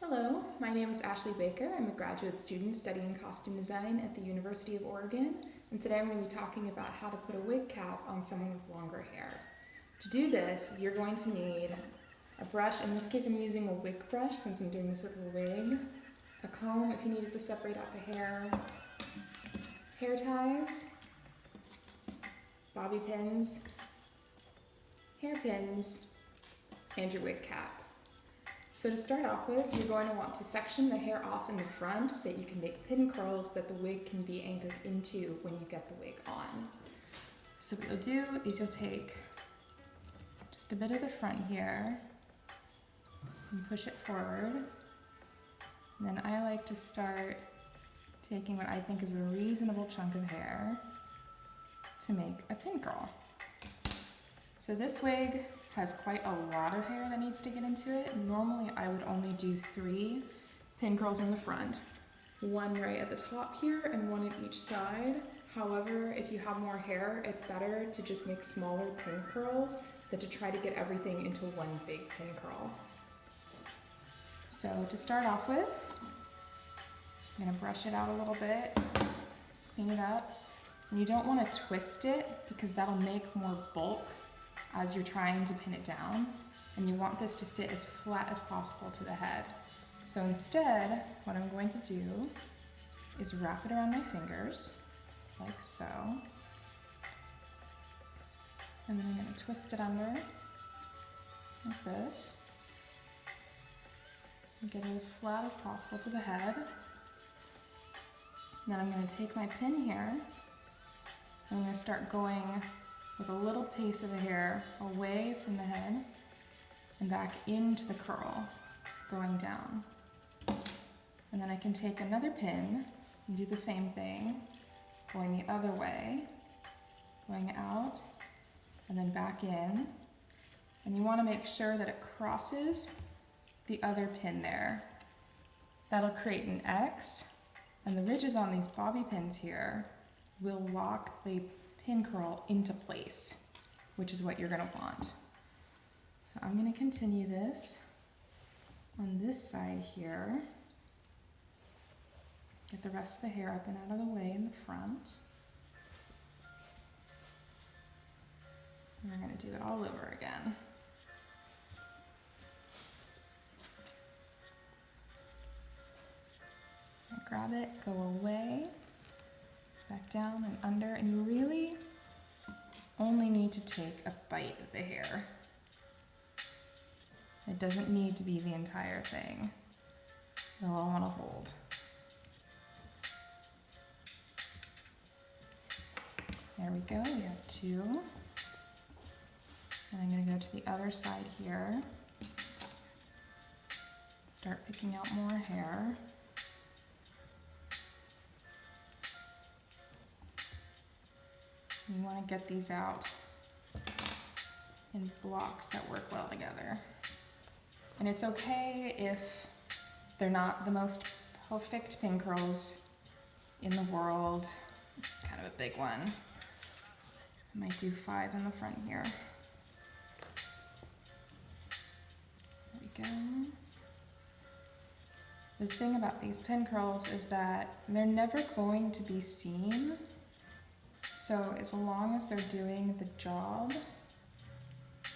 Hello, my name is Ashley Baker. I'm a graduate student studying costume design at the University of Oregon, and today I'm going to be talking about how to put a wig cap on someone with longer hair. To do this, you're going to need a brush. In this case, I'm using a wig brush since I'm doing this with a wig, a comb if you needed to separate out the hair ties, bobby pins, hairpins, and your wig cap. So to start off with, you're going to want to section the hair off in the front so that you can make pin curls that the wig can be anchored into when you get the wig on. So what you'll do is you'll take just a bit of the front here and push it forward. And then I like to start taking what I think is a reasonable chunk of hair to make a pin curl. So this wig has quite a lot of hair that needs to get into it. Normally I would only do 3 pin curls in the front, one right at the top here and one at each side. However, if you have more hair, it's better to just make smaller pin curls than to try to get everything into one big pin curl. So to start off with, I'm gonna brush it out a little bit, clean it up. And you don't wanna twist it because that'll make more bulk as you're trying to pin it down, and you want this to sit as flat as possible to the head. So instead, what I'm going to do is wrap it around my fingers, like so, and then I'm going to twist it under, like this, and get it as flat as possible to the head. And then I'm going to take my pin here, and I'm going to start going with a little piece of the hair away from the head and back into the curl, going down. And then I can take another pin and do the same thing, going the other way, going out, and then back in. And you want to make sure that it crosses the other pin there. That'll create an X, and the ridges on these bobby pins here will lock the pin curl into place, which is what you're going to want. So I'm going to continue this on this side here. Get the rest of the hair up and out of the way in the front. And we're going to do it all over again. Grab it, go away, back down and under, and you really only need to take a bite of the hair. It doesn't need to be the entire thing. They'll all want to hold. There we go, we have 2. And I'm going to go to the other side here. Start picking out more hair. You want to get these out in blocks that work well together. And it's okay if they're not the most perfect pin curls in the world. This is kind of a big one. I might do 5 in the front here. There we go. The thing about these pin curls is that they're never going to be seen. So as long as they're doing the job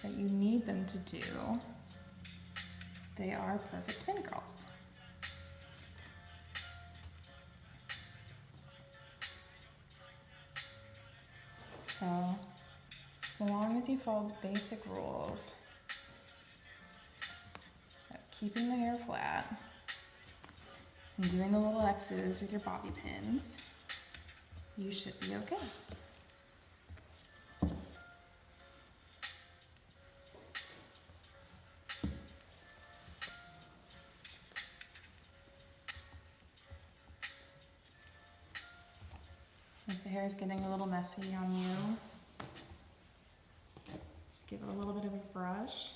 that you need them to do, they are perfect pin curls. So as long as you follow the basic rules of keeping the hair flat and doing the little X's with your bobby pins, you should be okay. If the hair is getting a little messy on you, just give it a little bit of a brush.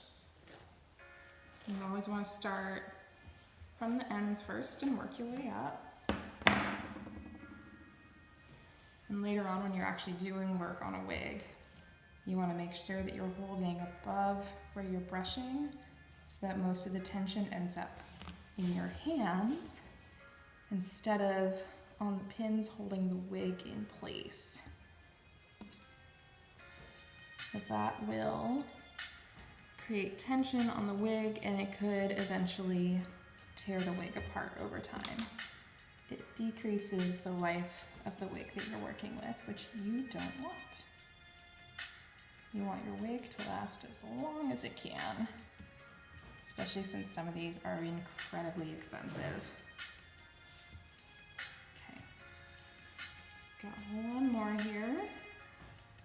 You always want to start from the ends first and work your way up. And later on, when you're actually doing work on a wig, you want to make sure that you're holding above where you're brushing so that most of the tension ends up in your hands instead of on the pins holding the wig in place. Because that will create tension on the wig and it could eventually tear the wig apart over time. It decreases the life of the wig that you're working with, which you don't want. You want your wig to last as long as it can, especially since some of these are incredibly expensive. Okay, got one more here.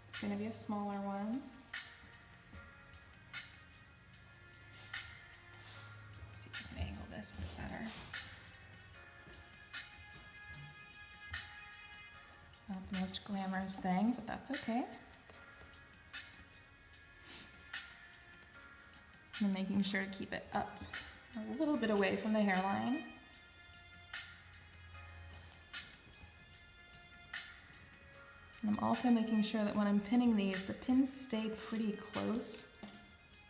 It's gonna be a smaller one. Let's see if I can angle this a bit better. Not the most glamorous thing, but that's okay. And making sure to keep it up a little bit away from the hairline. And I'm also making sure that when I'm pinning these, the pins stay pretty close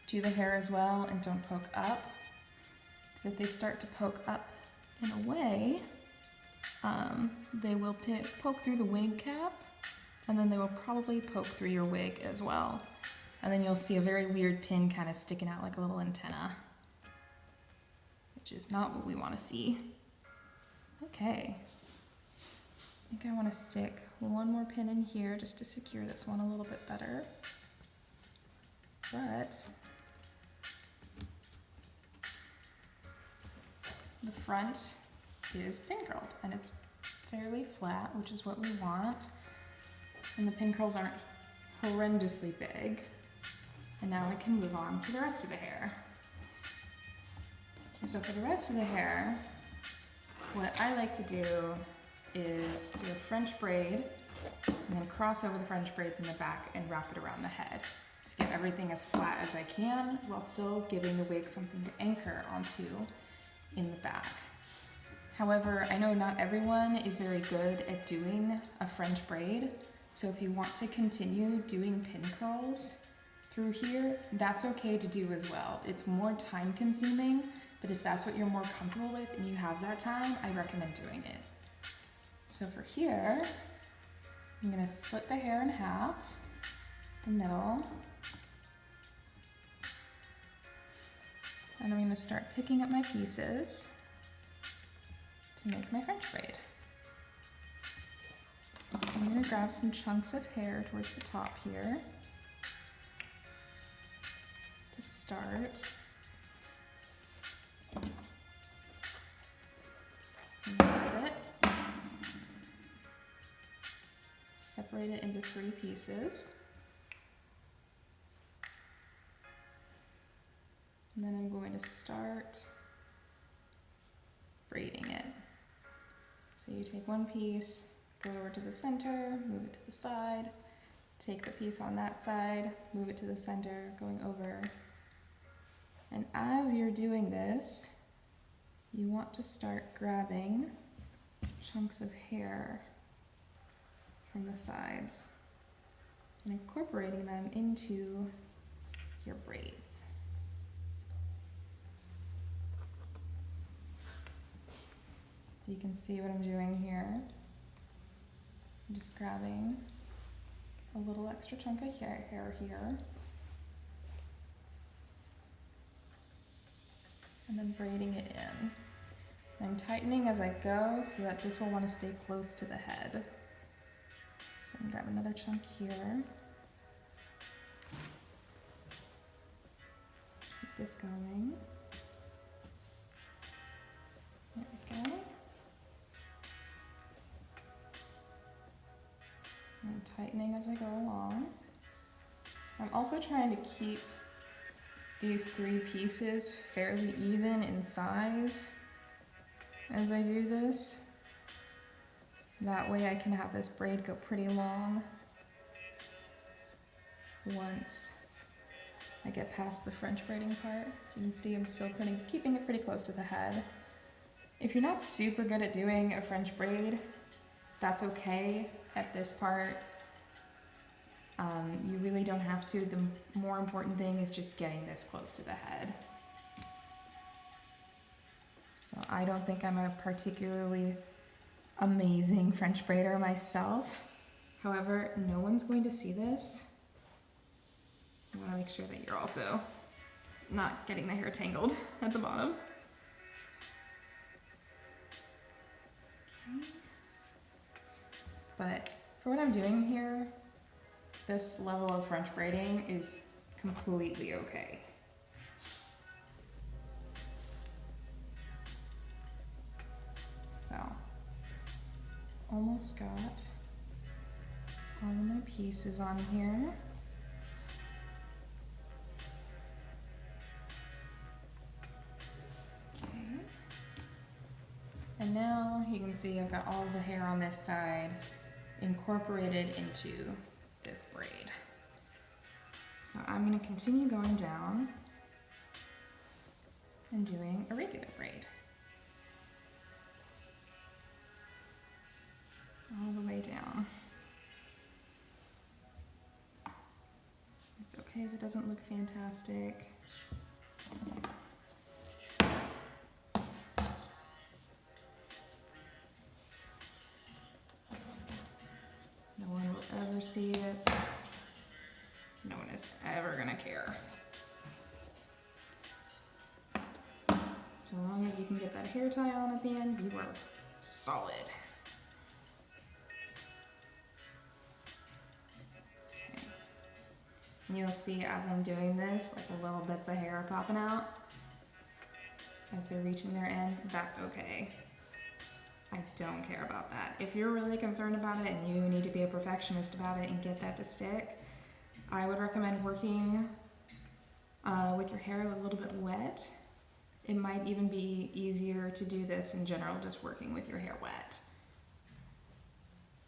to the hair as well and don't poke up. Because if they start to poke up in a way, they will poke through the wig cap, and then they will probably poke through your wig as well. And then you'll see a very weird pin kind of sticking out like a little antenna, which is not what we want to see. Okay, I think I want to stick one more pin in here just to secure this one a little bit better. But the front is pin curled and it's fairly flat, which is what we want. And the pin curls aren't horrendously big. And now I can move on to the rest of the hair. So for the rest of the hair, what I like to do is do a French braid and then cross over the French braids in the back and wrap it around the head to get everything as flat as I can while still giving the wig something to anchor onto in the back. However, I know not everyone is very good at doing a French braid, so if you want to continue doing pin curls through here, that's okay to do as well. It's more time consuming, but if that's what you're more comfortable with and you have that time, I recommend doing it. So for here, I'm gonna split the hair in half, the middle, and I'm gonna start picking up my pieces to make my French braid. So I'm gonna grab some chunks of hair towards the top here to start. Move it. Separate it into 3 pieces. And then I'm going to start braiding it. So you take one piece, go over to the center, move it to the side, take the piece on that side, move it to the center, going over. And as you're doing this, you want to start grabbing chunks of hair from the sides and incorporating them into your braids. So you can see what I'm doing here. I'm just grabbing a little extra chunk of hair here and then braiding it in. I'm tightening as I go so that this will want to stay close to the head. So I'm going to grab another chunk here. Keep this going. There we go. I'm tightening as I go along. I'm also trying to keep these 3 pieces fairly even in size as I do this. That way I can have this braid go pretty long once I get past the French braiding part. So you can see I'm still keeping it pretty close to the head. If you're not super good at doing a French braid, that's okay at this part. You really don't have to. The more important thing is just getting this close to the head. So I don't think I'm a particularly amazing French braider myself. However, no one's going to see this. I want to make sure that you're also not getting the hair tangled at the bottom. Okay. But for what I'm doing here, this level of French braiding is completely okay. So, almost got all of my pieces on here. Okay. And now you can see I've got all the hair on this side incorporated into this braid. So I'm going to continue going down and doing a regular braid. All the way down. It's okay if it doesn't look fantastic. No one will ever see it. No one is ever gonna care. So long as you can get that hair tie on at the end, you are solid. Okay. And you'll see as I'm doing this, like the little bits of hair are popping out as they're reaching their end. That's okay. I don't care about that. If you're really concerned about it and you need to be a perfectionist about it and get that to stick, I would recommend working with your hair a little bit wet. It might even be easier to do this in general, just working with your hair wet.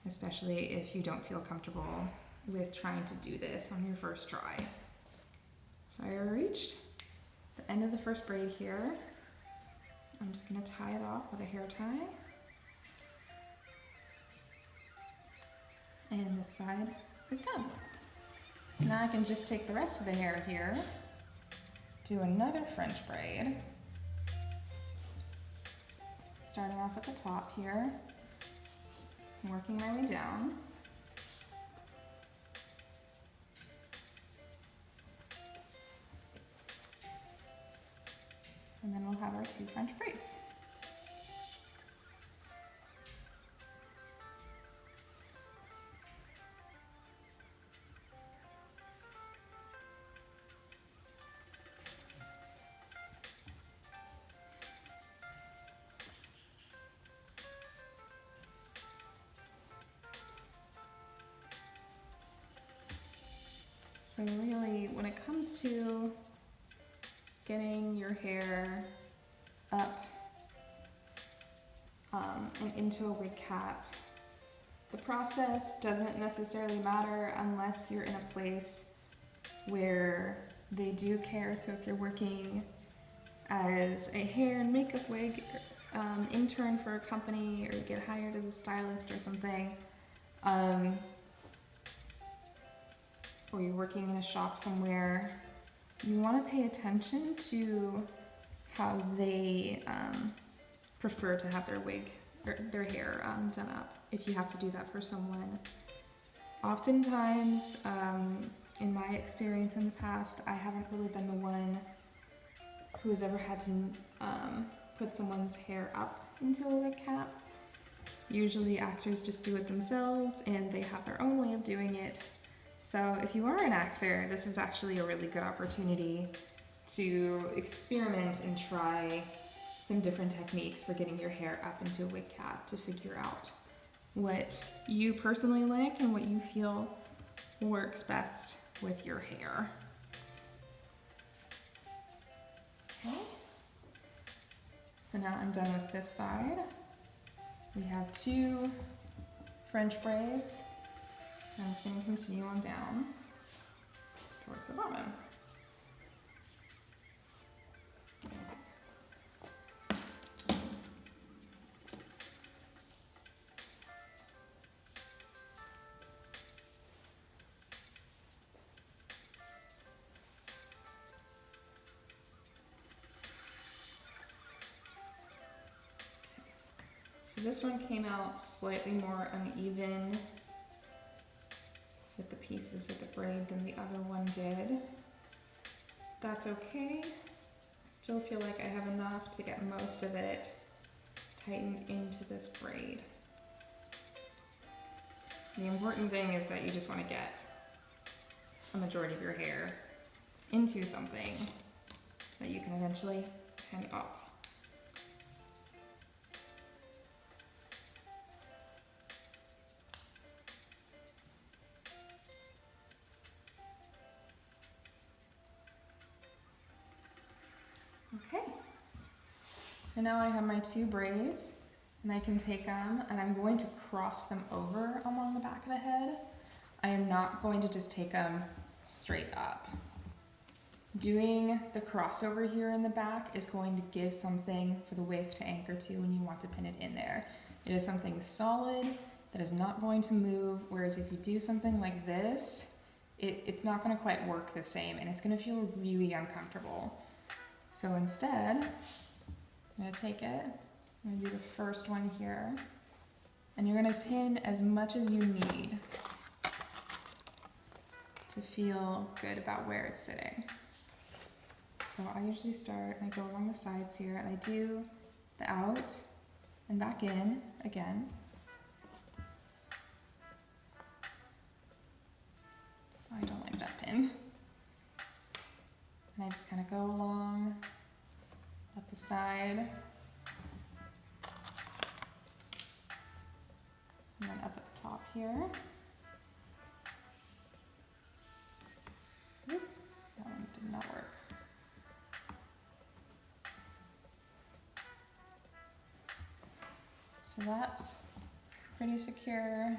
Especially if you don't feel comfortable with trying to do this on your first try. So I reached the end of the first braid here. I'm just gonna tie it off with a hair tie. And this side is done. So now I can just take the rest of the hair here, do another French braid, starting off at the top here, working my way down. And then we'll have our 2 French braids. So really, when it comes to getting your hair up and into a wig cap, the process doesn't necessarily matter unless you're in a place where they do care. So if you're working as a hair and makeup wig intern for a company, or you get hired as a stylist or something, or you're working in a shop somewhere, you want to pay attention to how they prefer to have their wig or their hair done up, if you have to do that for someone. Oftentimes, in my experience in the past, I haven't really been the one who has ever had to put someone's hair up into a wig cap. Usually actors just do it themselves and they have their own way of doing it. So if you are an actor, this is actually a really good opportunity to experiment and try some different techniques for getting your hair up into a wig cap, to figure out what you personally like and what you feel works best with your hair. Okay. So now I'm done with this side. We have 2 French braids. I'm just going to continue on down towards the bottom. So this one came out slightly more uneven with the pieces of the braid than the other one did. That's okay. I still feel like I have enough to get most of it tightened into this braid. The important thing is that you just want to get a majority of your hair into something that you can eventually pin up. Okay, so now I have my two braids, and I can take them and I'm going to cross them over along the back of the head. I am not going to just take them straight up. Doing the crossover here in the back is going to give something for the wig to anchor to when you want to pin it in there. It is something solid that is not going to move, whereas if you do something like this, it's not going to quite work the same and it's going to feel really uncomfortable. So instead, I'm going to take it, I'm going to do the first one here, and you're going to pin as much as you need to feel good about where it's sitting. So I usually start, I go along the sides here, and I do the out and back in again. I don't like that pin. And I just kind of go along up the side, and then up at the top here. Oop, that one did not work. So that's pretty secure.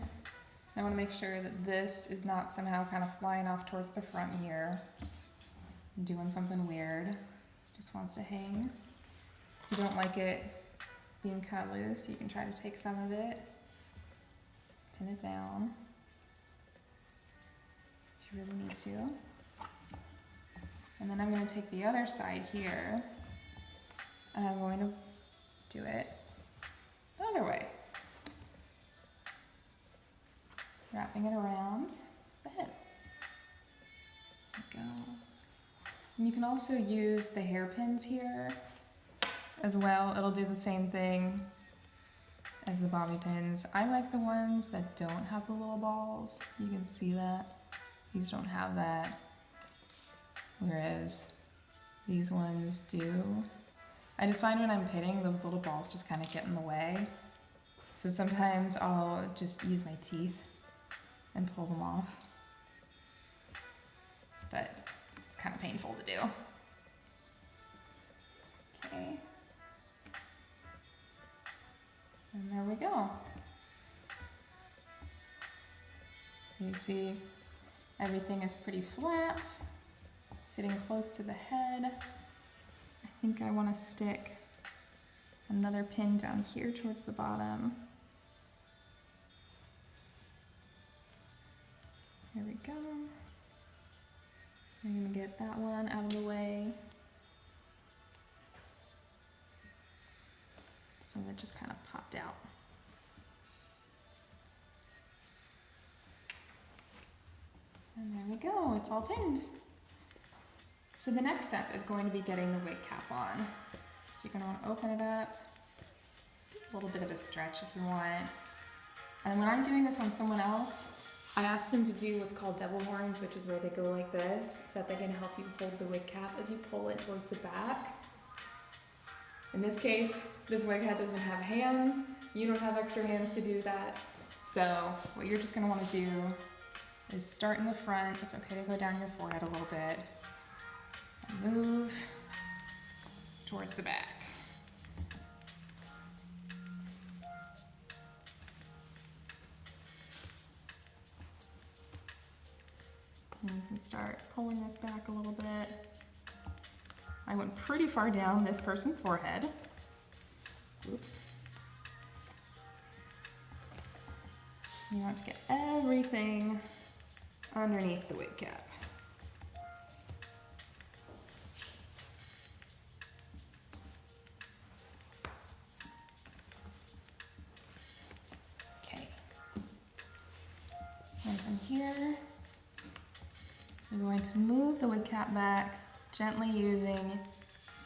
I want to make sure that this is not somehow kind of flying off towards the front here and doing something weird. Just wants to hang. If you don't like it being kind of loose, you can try to take some of it, pin it down if you really need to. And then I'm going to take the other side here and I'm going to do it the other way, wrapping it around the head. There we go. And you can also use the hairpins here as well. It'll do the same thing as the bobby pins. I like the ones that don't have the little balls. You can see that. These don't have that, whereas these ones do. I just find when I'm pinning, those little balls just kind of get in the way. So sometimes I'll just use my teeth and pull them off. But it's kind of painful to do. Okay. And there we go. So you see everything is pretty flat, sitting close to the head. I think I want to stick another pin down here towards the bottom. Here we go. I'm going to get that one out of the way. So it just kind of popped out. And there we go, it's all pinned. So the next step is going to be getting the wig cap on. So you're going to want to open it up, a little bit of a stretch if you want. And when I'm doing this on someone else, I ask them to do what's called devil horns, which is where they go like this, so that they can help you hold the wig cap as you pull it towards the back. In this case, this wig hat doesn't have hands. You don't have extra hands to do that. So what you're just going to want to do is start in the front. It's okay to go down your forehead a little bit. And move towards the back. And you can start pulling this back a little bit. I went pretty far down this person's forehead. Oops. You want to get everything underneath the wig cap. From here, you're going to move the wig cap back, gently using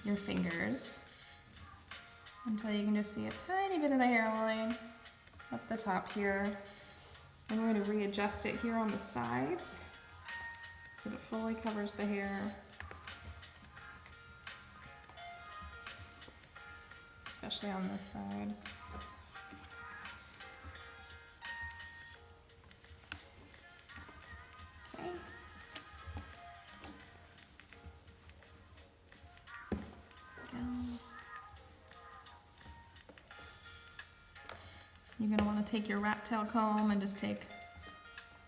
your fingers until you can just see a tiny bit of the hairline up the top here. I'm going to readjust it here on the sides so that it fully covers the hair. Especially on this side. Okay. You're going to want to take your rat tail comb and just take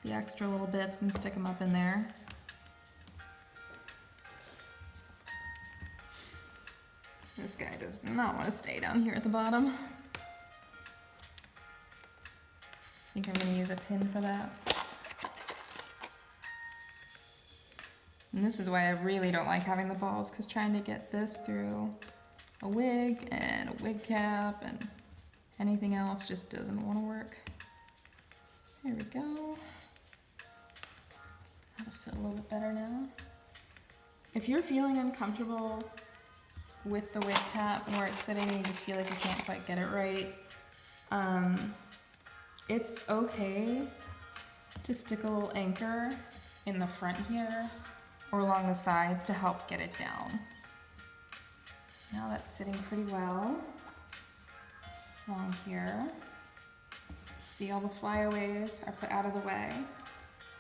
the extra little bits and stick them up in there. This guy does not want to stay down here at the bottom. I think I'm going to use a pin for that. And this is why I really don't like having the balls, because trying to get this through a wig and a wig cap and anything else just doesn't want to work. There we go. That'll sit a little bit better now. If you're feeling uncomfortable with the wig cap and where it's sitting and you just feel like you can't quite get it right, it's okay to stick a little anchor in the front here or along the sides to help get it down. Now that's sitting pretty well along here. See, all the flyaways are put out of the way.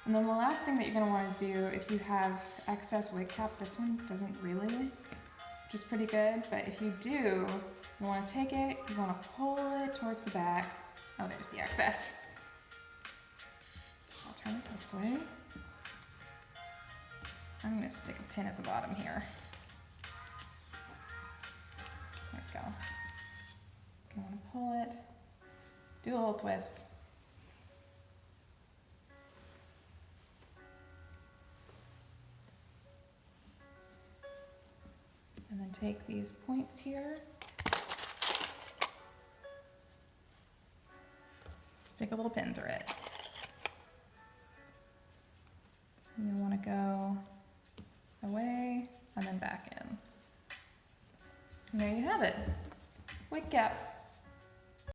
And then the last thing that you're going to want to do if you have excess wig cap, this one doesn't really, which is pretty good, but if you do, you want to take it, you want to pull it towards the back. Oh, there's the excess. I'll turn it this way. I'm going to stick a pin at the bottom here. There we go. You want to pull it, do a little twist. And then take these points here, stick a little pin through it. And you want to go away and then back in. And there you have it, wig cap.